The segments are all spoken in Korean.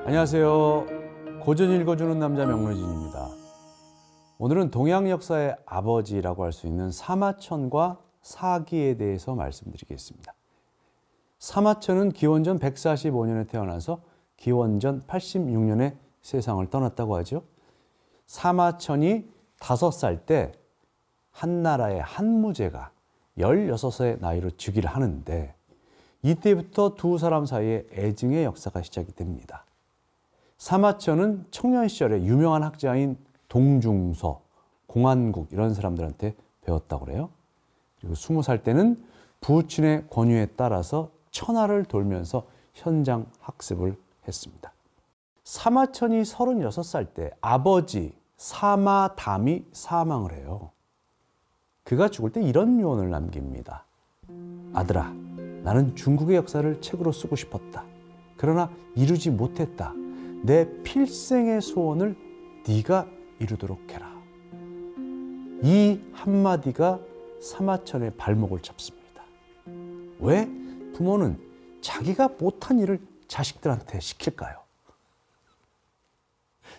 안녕하세요. 고전 읽어주는 남자 명로진입니다. 오늘은 동양 역사의 아버지라고 할 수 있는 사마천과 사기에 대해서 말씀드리겠습니다. 사마천은 기원전 145년에 태어나서 기원전 86년에 세상을 떠났다고 하죠. 사마천이 5살 때 한나라의 한무제가 16의 나이로 즉위를 하는데 이때부터 두 사람 사이에 애증의 역사가 시작이 됩니다. 사마천은 청년 시절에 유명한 학자인 동중서, 공안국 이런 사람들한테 배웠다고 그래요. 그리고 20살 때는 부친의 권유에 따라서 천하를 돌면서 현장 학습을 했습니다. 사마천이 36살 때 아버지 사마담이 사망을 해요. 그가 죽을 때 이런 유언을 남깁니다. 아들아, 나는 중국의 역사를 책으로 쓰고 싶었다. 그러나 이루지 못했다. 내 필생의 소원을 네가 이루도록 해라. 이 한마디가 사마천의 발목을 잡습니다. 왜 부모는 자기가 못한 일을 자식들한테 시킬까요?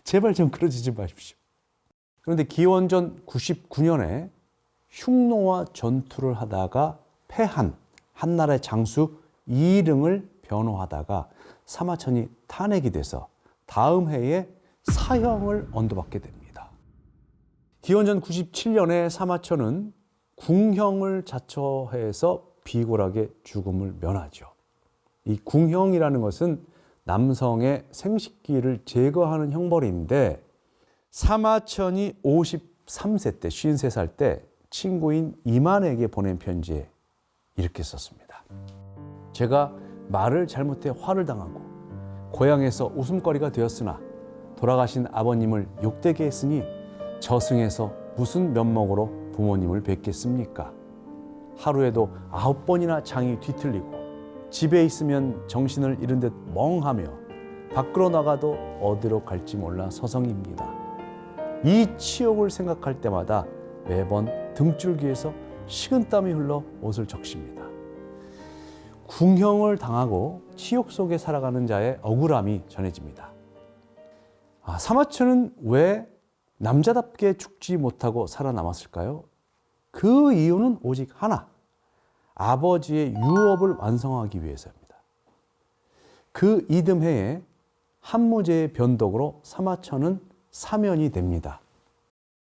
제발 좀 그러지 마십시오. 그런데 기원전 99년에 흉노와 전투를 하다가 패한 한나라의 장수 이릉을 변호하다가 사마천이 탄핵이 돼서 다음 해에 사형을 언도받게 됩니다. 기원전 97년에 사마천은 궁형을 자처해서 비굴하게 죽음을 면하죠. 이 궁형이라는 것은 남성의 생식기를 제거하는 형벌인데 사마천이 53세 때, 53살 때 친구인 이만에게 보낸 편지에 이렇게 썼습니다. 제가 말을 잘못해 화를 당하고 고향에서 웃음거리가 되었으나 돌아가신 아버님을 욕되게 했으니 저승에서 무슨 면목으로 부모님을 뵙겠습니까? 하루에도 9번이나 장이 뒤틀리고 집에 있으면 정신을 잃은 듯 멍하며 밖으로 나가도 어디로 갈지 몰라 서성입니다. 이 치욕을 생각할 때마다 매번 등줄기에서 식은땀이 흘러 옷을 적십니다. 궁형을 당하고 치욕 속에 살아가는 자의 억울함이 전해집니다. 사마천은 왜 남자답게 죽지 못하고 살아남았을까요? 그 이유는 오직 하나, 아버지의 유업을 완성하기 위해서입니다. 그 이듬해에 한무제의 변덕으로 사마천은 사면이 됩니다.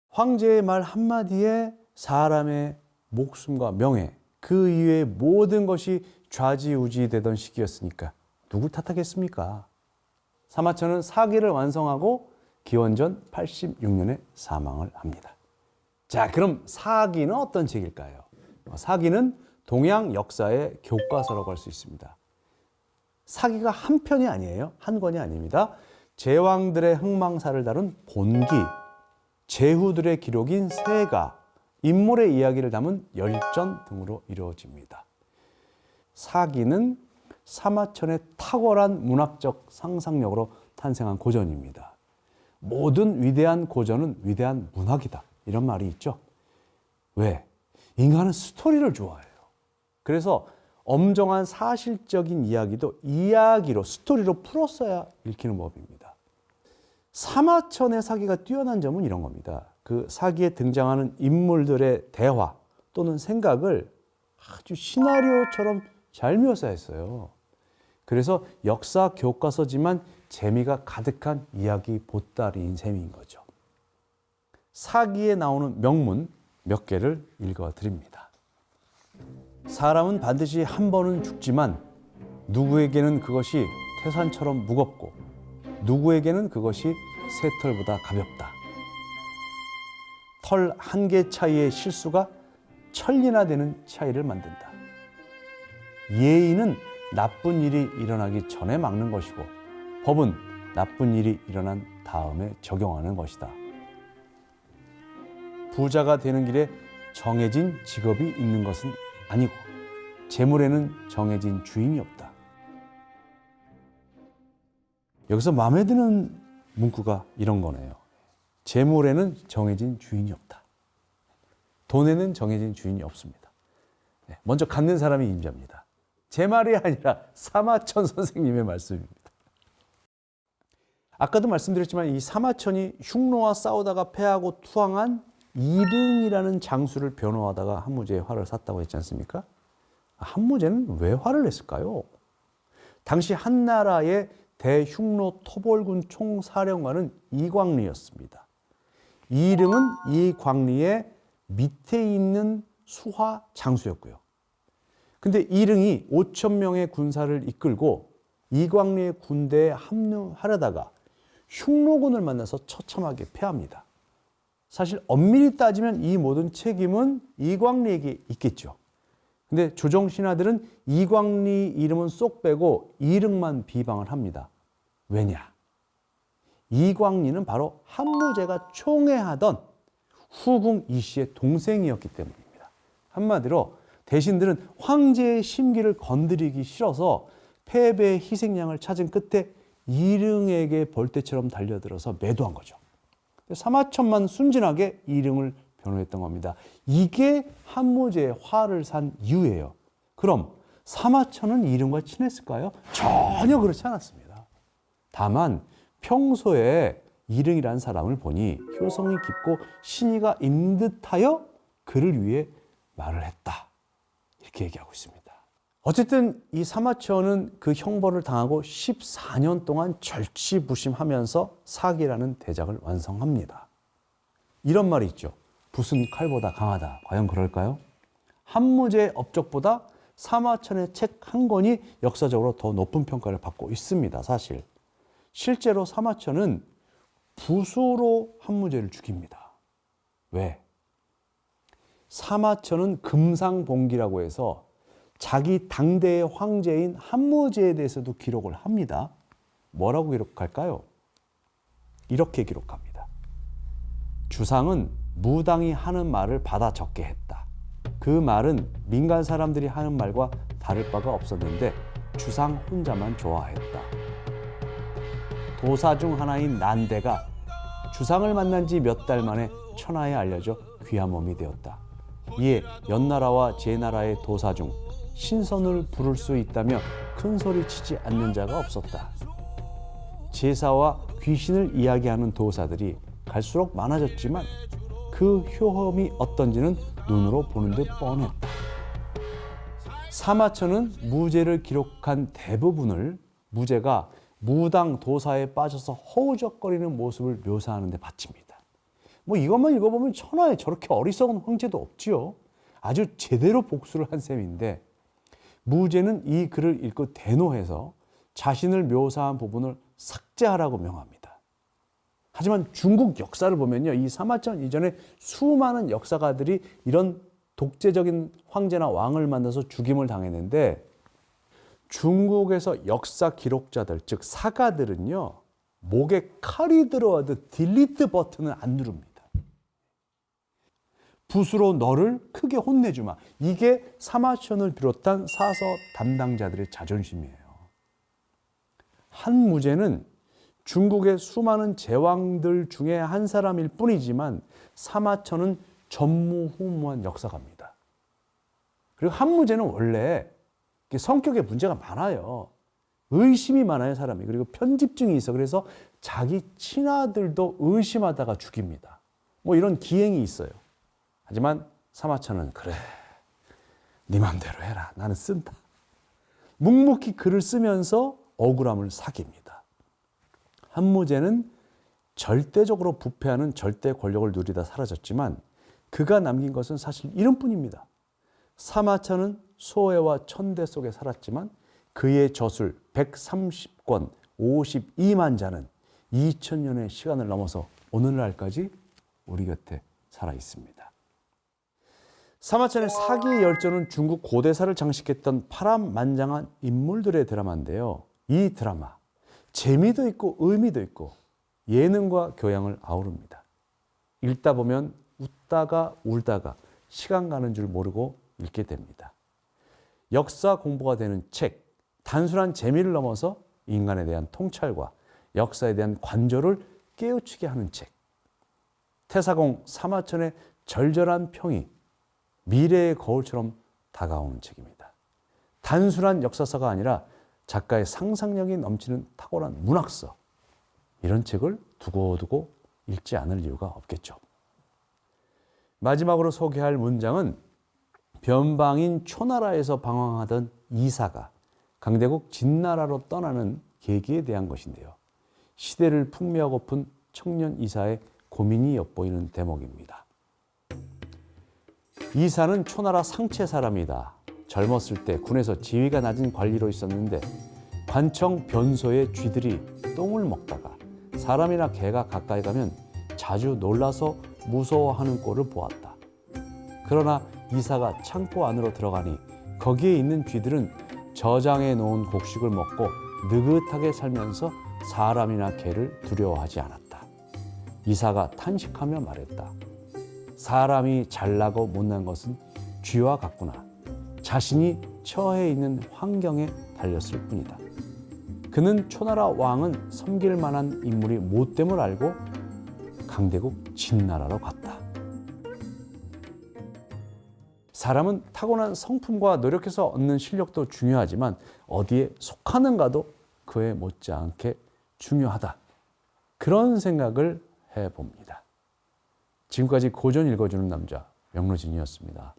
황제의 말 한마디에 사람의 목숨과 명예, 그 이외의 모든 것이 좌지우지되던 시기였으니까 누굴 탓하겠습니까? 사마천은 사기를 완성하고 기원전 86년에 사망을 합니다. 자, 그럼 사기는 어떤 책일까요? 사기는 동양 역사의 교과서라고 할 수 있습니다. 사기가 한 편이 아니에요. 한 권이 아닙니다. 제왕들의 흥망사를 다룬 본기, 제후들의 기록인 세가, 인물의 이야기를 담은 열전 등으로 이루어집니다. 사기는 사마천의 탁월한 문학적 상상력으로 탄생한 고전입니다. 모든 위대한 고전은 위대한 문학이다. 이런 말이 있죠. 왜? 인간은 스토리를 좋아해요. 그래서 엄정한 사실적인 이야기도 이야기로, 스토리로 풀었어야 읽히는 법입니다. 사마천의 사기가 뛰어난 점은 이런 겁니다. 그 사기에 등장하는 인물들의 대화 또는 생각을 아주 시나리오처럼 잘 묘사했어요. 그래서 역사 교과서지만 재미가 가득한 이야기 보따리인 셈인 거죠. 사기에 나오는 명문 몇 개를 읽어드립니다. 사람은 반드시 한 번은 죽지만 누구에게는 그것이 태산처럼 무겁고 누구에게는 그것이 새털보다 가볍다. 털 한 개 차이의 실수가 천리나 되는 차이를 만든다. 예의는 나쁜 일이 일어나기 전에 막는 것이고 법은 나쁜 일이 일어난 다음에 적용하는 것이다. 부자가 되는 길에 정해진 직업이 있는 것은 아니고 재물에는 정해진 주인이 없다. 여기서 마음에 드는 문구가 이런 거네요. 재물에는 정해진 주인이 없다. 돈에는 정해진 주인이 없습니다. 먼저 갖는 사람이 임자입니다. 제 말이 아니라 사마천 선생님의 말씀입니다. 아까도 말씀드렸지만 이 사마천이 흉노와 싸우다가 패하고 투항한 이릉이라는 장수를 변호하다가 한무제의 화를 샀다고 했지 않습니까? 한무제는 왜 화를 냈을까요? 당시 한나라의 대흉노 토벌군 총사령관은 이광리였습니다. 이릉은 이광리의 밑에 있는 수하 장수였고요. 근데 이릉이 5천 명의 군사를 이끌고 이광리의 군대에 합류하려다가 흉노군을 만나서 처참하게 패합니다. 사실 엄밀히 따지면 이 모든 책임은 이광리에게 있겠죠. 근데 조정 신하들은 이광리 이름은 쏙 빼고 이릉만 비방을 합니다. 왜냐? 이광리는 바로 한무제가 총애하던 후궁 이씨의 동생이었기 때문입니다. 한마디로 대신들은 황제의 심기를 건드리기 싫어서 패배의 희생양을 찾은 끝에 이릉에게 벌떼처럼 달려들어서 매도한 거죠. 사마천만 순진하게 이릉을 변호했던 겁니다. 이게 한무제의 화를 산 이유예요. 그럼 사마천은 이릉과 친했을까요? 전혀 그렇지 않았습니다. 다만 평소에 이릉이라는 사람을 보니 효성이 깊고 신의가 있는 듯하여 그를 위해 말을 했다. 이렇게 얘기하고 있습니다. 어쨌든 이 사마천은 그 형벌을 당하고 14년 동안 절치부심하면서 사기라는 대작을 완성합니다. 이런 말이 있죠. 붓은 칼보다 강하다. 과연 그럴까요? 한무제의 업적보다 사마천의 책 한 권이 역사적으로 더 높은 평가를 받고 있습니다. 사실. 실제로 사마천은 붓으로 한무제를 죽입니다. 왜? 사마천은 금상봉기라고 해서 자기 당대의 황제인 한무제에 대해서도 기록을 합니다. 뭐라고 기록할까요? 이렇게 기록합니다. 주상은 무당이 하는 말을 받아 적게 했다. 그 말은 민간 사람들이 하는 말과 다를 바가 없었는데 주상 혼자만 좋아했다. 도사 중 하나인 난대가 주상을 만난 지 몇 달 만에 천하에 알려져 귀한 몸이 되었다. 이에 연나라와 제나라의 도사 중 신선을 부를 수 있다며 큰 소리 치지 않는 자가 없었다. 제사와 귀신을 이야기하는 도사들이 갈수록 많아졌지만 그 효험이 어떤지는 눈으로 보는 듯 뻔했다. 사마천은 무제를 기록한 대부분을 무제가 무당 도사에 빠져서 허우적거리는 모습을 묘사하는 데 바칩니다. 뭐 이것만 읽어보면 천하에 저렇게 어리석은 황제도 없지요. 아주 제대로 복수를 한 셈인데 무제는 이 글을 읽고 대노해서 자신을 묘사한 부분을 삭제하라고 명합니다. 하지만 중국 역사를 보면요, 이 사마천 이전에 수많은 역사가들이 이런 독재적인 황제나 왕을 만나서 죽임을 당했는데 중국에서 역사 기록자들, 즉 사가들은요, 목에 칼이 들어와도 딜리트 버튼을 안 누릅니다. 붓으로 너를 크게 혼내주마. 이게 사마천을 비롯한 사서 담당자들의 자존심이에요. 한무제는 중국의 수많은 제왕들 중에 한 사람일 뿐이지만 사마천은 전무후무한 역사가입니다. 그리고 한무제는 원래 성격에 문제가 많아요. 의심이 많아요, 사람이. 그리고 편집증이 있어. 그래서 자기 친아들도 의심하다가 죽입니다. 뭐 이런 기행이 있어요. 하지만 사마천은 그래, 네 맘대로 해라. 나는 쓴다. 묵묵히 글을 쓰면서 억울함을 사깁니다. 한무제는 절대적으로 부패하는 절대 권력을 누리다 사라졌지만 그가 남긴 것은 사실 이름뿐입니다. 사마천은 소외와 천대 속에 살았지만 그의 저술 130권 52만 자는 2000년의 시간을 넘어서 오늘날까지 우리 곁에 살아 있습니다. 사마천의 사기 열전은 중국 고대사를 장식했던 파란만장한 인물들의 드라마인데요. 이 드라마 재미도 있고 의미도 있고 예능과 교양을 아우릅니다. 읽다 보면 웃다가 울다가 시간 가는 줄 모르고 읽게 됩니다. 역사 공부가 되는 책, 단순한 재미를 넘어서 인간에 대한 통찰과 역사에 대한 관조를 깨우치게 하는 책. 태사공 사마천의 절절한 평이 미래의 거울처럼 다가오는 책입니다. 단순한 역사서가 아니라 작가의 상상력이 넘치는 탁월한 문학서. 이런 책을 두고두고 읽지 않을 이유가 없겠죠. 마지막으로 소개할 문장은 변방인 초나라에서 방황하던 이사가 강대국 진나라로 떠나는 계기에 대한 것인데요. 시대를 풍미하고픈 청년 이사의 고민이 엿보이는 대목입니다. 이사는 초나라 상체 사람이다. 젊었을 때 군에서 지위가 낮은 관리로 있었는데 관청 변소의 쥐들이 똥을 먹다가 사람이나 개가 가까이 가면 자주 놀라서 무서워하는 꼴을 보았다. 그러나 이사가 창고 안으로 들어가니 거기에 있는 쥐들은 저장해 놓은 곡식을 먹고 느긋하게 살면서 사람이나 개를 두려워하지 않았다. 이사가 탄식하며 말했다. 사람이 잘나고 못난 것은 쥐와 같구나. 자신이 처해 있는 환경에 달렸을 뿐이다. 그는 초나라 왕은 섬길 만한 인물이 못됨을 알고 강대국 진나라로 갔다. 사람은 타고난 성품과 노력해서 얻는 실력도 중요하지만 어디에 속하는가도 그에 못지않게 중요하다. 그런 생각을 해봅니다. 지금까지 고전 읽어주는 남자 명로진이었습니다.